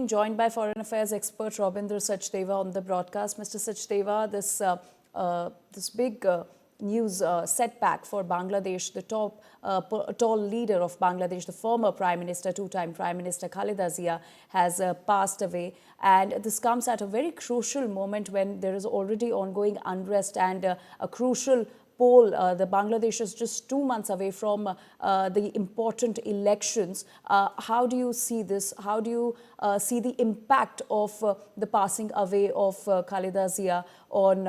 being joined by Foreign Affairs Expert Robinder Sachdev on the broadcast. Mr. Sachdev, this big news setback for Bangladesh, the tall leader of Bangladesh, the former Prime Minister, two-time Prime Minister Khaleda Zia, has passed away. And this comes at a very crucial moment when there is already ongoing unrest and a crucial poll. The Bangladesh is just 2 months away from the important elections. How do you see this? How do you see the impact of the passing away of Khaleda Zia on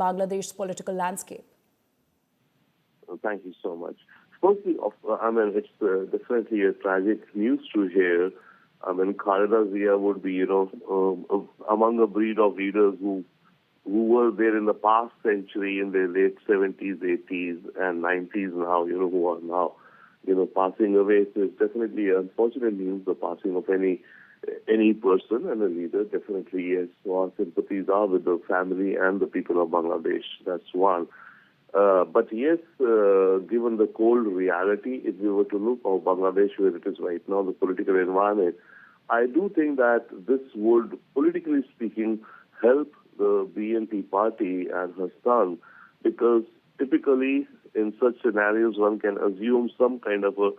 Bangladesh's political landscape? Thank you so much. Firstly, it's definitely a tragic news to hear. Khaleda Zia would be, among a breed of leaders who were there in the past century, in the late 70s, 80s, and 90s now, who are now, passing away. So it's definitely unfortunate news, the passing of any person and a leader. Definitely, yes. So our sympathies are with the family and the people of Bangladesh. That's one. But yes, given the cold reality, if we were to look at Bangladesh where it is right now, the political environment, I do think that this would, politically speaking, help the BNP party and her son, because typically in such scenarios one can assume some kind of a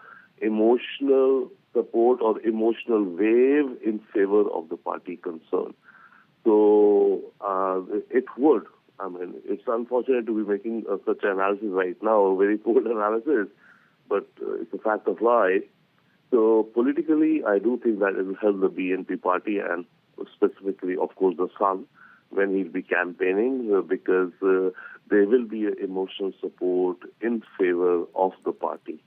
emotional support or emotional wave in favor of the party concerned. So it would. It's unfortunate to be making such an analysis right now, a very cold analysis, but it's a fact of life. So politically, I do think that it will help the BNP party and specifically, of course, the son, when he'll be campaigning, because there will be emotional support in favor of the party.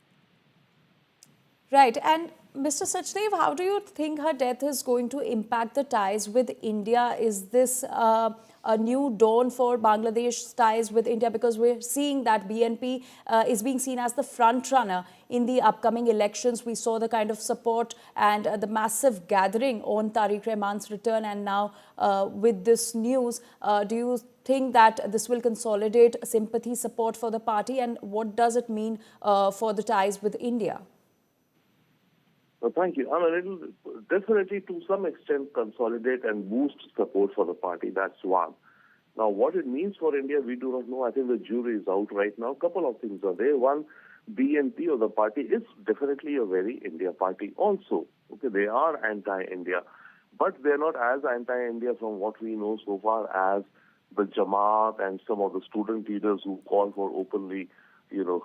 Right. And Mr. Sachdev, how do you think her death is going to impact the ties with India? Is this a new dawn for Bangladesh's ties with India? Because we're seeing that BNP is being seen as the front runner in the upcoming elections. We saw the kind of support and the massive gathering on Tarique Rahman's return. And now with this news, do you think that this will consolidate sympathy, support for the party? And what does it mean for the ties with India? Well, thank you. It will definitely, to some extent, consolidate and boost support for the party. That's one. Now, what it means for India, we do not know. I think the jury is out right now. A couple of things are there. One, BNP or the party is definitely a very India party also. Okay, they are anti-India, but they're not as anti-India from what we know so far as the Jamaat and some of the student leaders who call for openly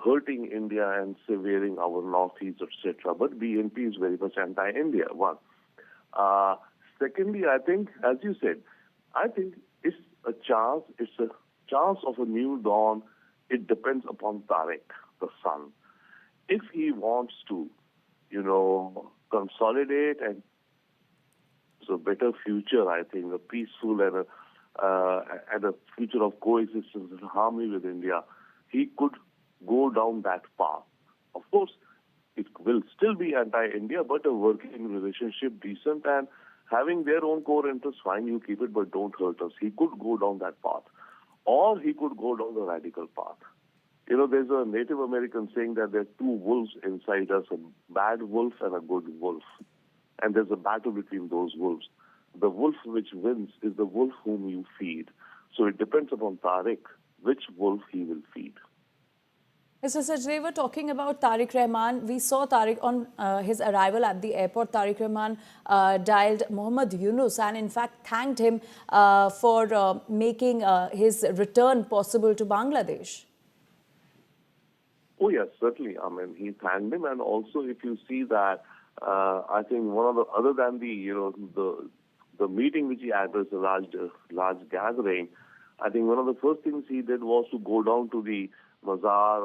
hurting India and severing our northeast, etc. But BNP is very much anti-India, one. Secondly, I think, as you said, I think it's a chance of a new dawn. It depends upon Tarique, the son. If he wants to, consolidate and it's a better future, I think, a peaceful and a future of coexistence and harmony with India, he could go down that path. Of course, it will still be anti-India, but a working relationship, decent, and having their own core interests, fine, you keep it, but don't hurt us. He could go down that path. Or he could go down the radical path. There's a Native American saying that there are two wolves inside us, a bad wolf and a good wolf. And there's a battle between those wolves. The wolf which wins is the wolf whom you feed. So it depends upon Tarique which wolf he will feed. Mr. Sachdev, talking about Tarique Rahman, we saw Tarique on his arrival at the airport. Tarique Rahman dialed Muhammad Yunus and in fact thanked him for making his return possible to Bangladesh. Oh yes, certainly. He thanked him, and also if you see that, I think one of the, other than the meeting which he had was a large gathering, I think one of the first things he did was to go down to the Mazar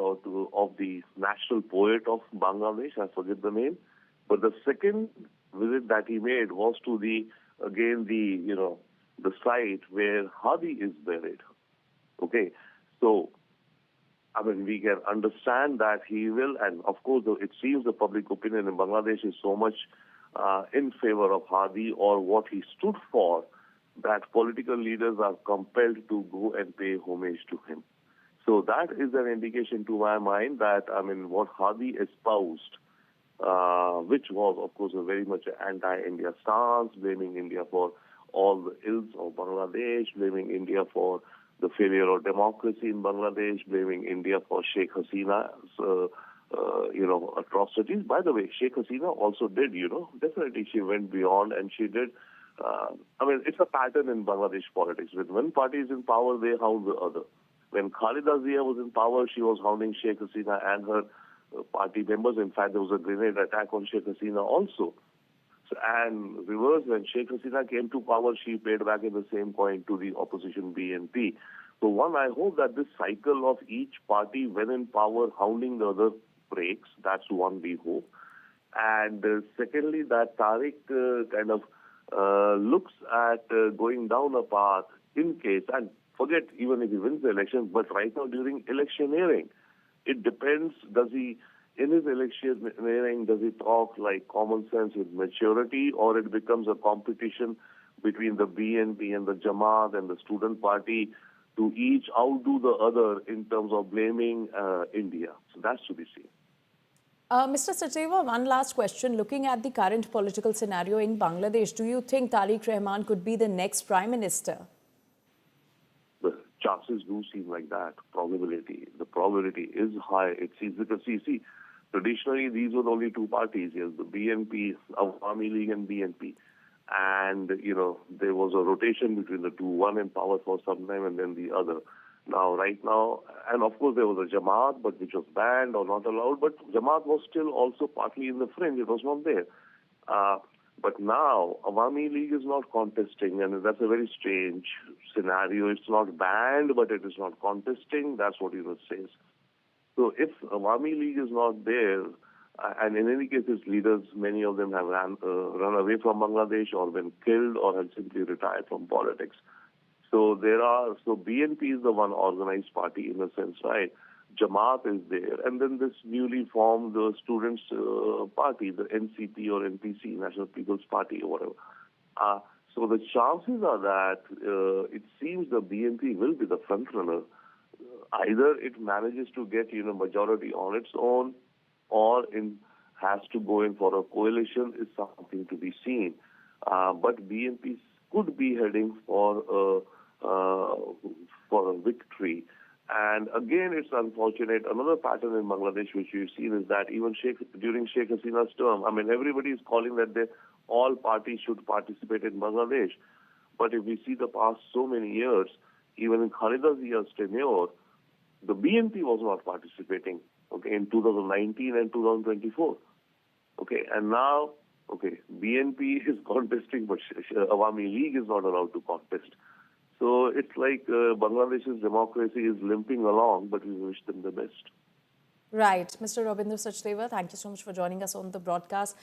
of the national poet of Bangladesh. I forget the name, but the second visit that he made was to the site where Hadi is buried. Okay, so we can understand that he will, and of course it seems the public opinion in Bangladesh is so much in favor of Hadi or what he stood for, that political leaders are compelled to go and pay homage to him. So that is an indication to my mind that, what Hadi espoused which was, of course, a very much anti-India stance, blaming India for all the ills of Bangladesh, blaming India for the failure of democracy in Bangladesh, blaming India for Sheikh Hasina's, atrocities. By the way, Sheikh Hasina also did, definitely she went beyond and she did. It's a pattern in Bangladesh politics. When one party is in power, they hound the other. When Khaleda Zia was in power, she was hounding Sheikh Hasina and her party members. In fact, there was a grenade attack on Sheikh Hasina also. And reverse, when Sheikh Hasina came to power, she paid back in the same coin to the opposition BNP. So one, I hope that this cycle of each party, when in power, hounding the other breaks. That's one we hope. And secondly, that Tarique kind of looks at going down a path in case, and forget even if he wins the election, but right now during electioneering, it depends, in his electioneering, does he talk like common sense with maturity, or it becomes a competition between the BNP and the Jamaat and the student party to each outdo the other in terms of blaming India. So that's to be seen. Mr. Sachdeva, one last question. Looking at the current political scenario in Bangladesh, do you think Tarique Rahman could be the next Prime Minister? The chances do seem like that. The probability is high. It seems because, see, traditionally these were the only two parties, yes, the BNP, Awami League and BNP. And, there was a rotation between the two, one in power for some time and then the other. Now, right now, and of course there was a Jamaat, but which was banned or not allowed, but Jamaat was still also partly in the fringe, it was not there. But now, Awami League is not contesting, and that's a very strange scenario. It's not banned, but it is not contesting, that's what Yunus says. So if Awami League is not there, and in any case, its leaders, many of them have run away from Bangladesh or been killed or have simply retired from politics. So BNP is the one organized party in a sense, right? Jamaat is there. And then this newly formed students' party, the NCP or NPC, National People's Party or whatever. So the chances are that it seems the BNP will be the front runner. Either it manages to get, majority on its own, or has to go in for a coalition is something to be seen. But BNP could be heading for a victory. And again, it's unfortunate. Another pattern in Bangladesh which we've seen is that even during Sheikh Hasina's term, everybody is calling that all parties should participate in Bangladesh. But if we see the past so many years, even in Khaleda Zia's tenure, the BNP was not participating, in 2019 and 2024. And now, BNP is contesting, but Awami League is not allowed to contest. So it's like Bangladesh's democracy is limping along, but we wish them the best. Right. Mr. Robinder Sachdeva, thank you so much for joining us on the broadcast.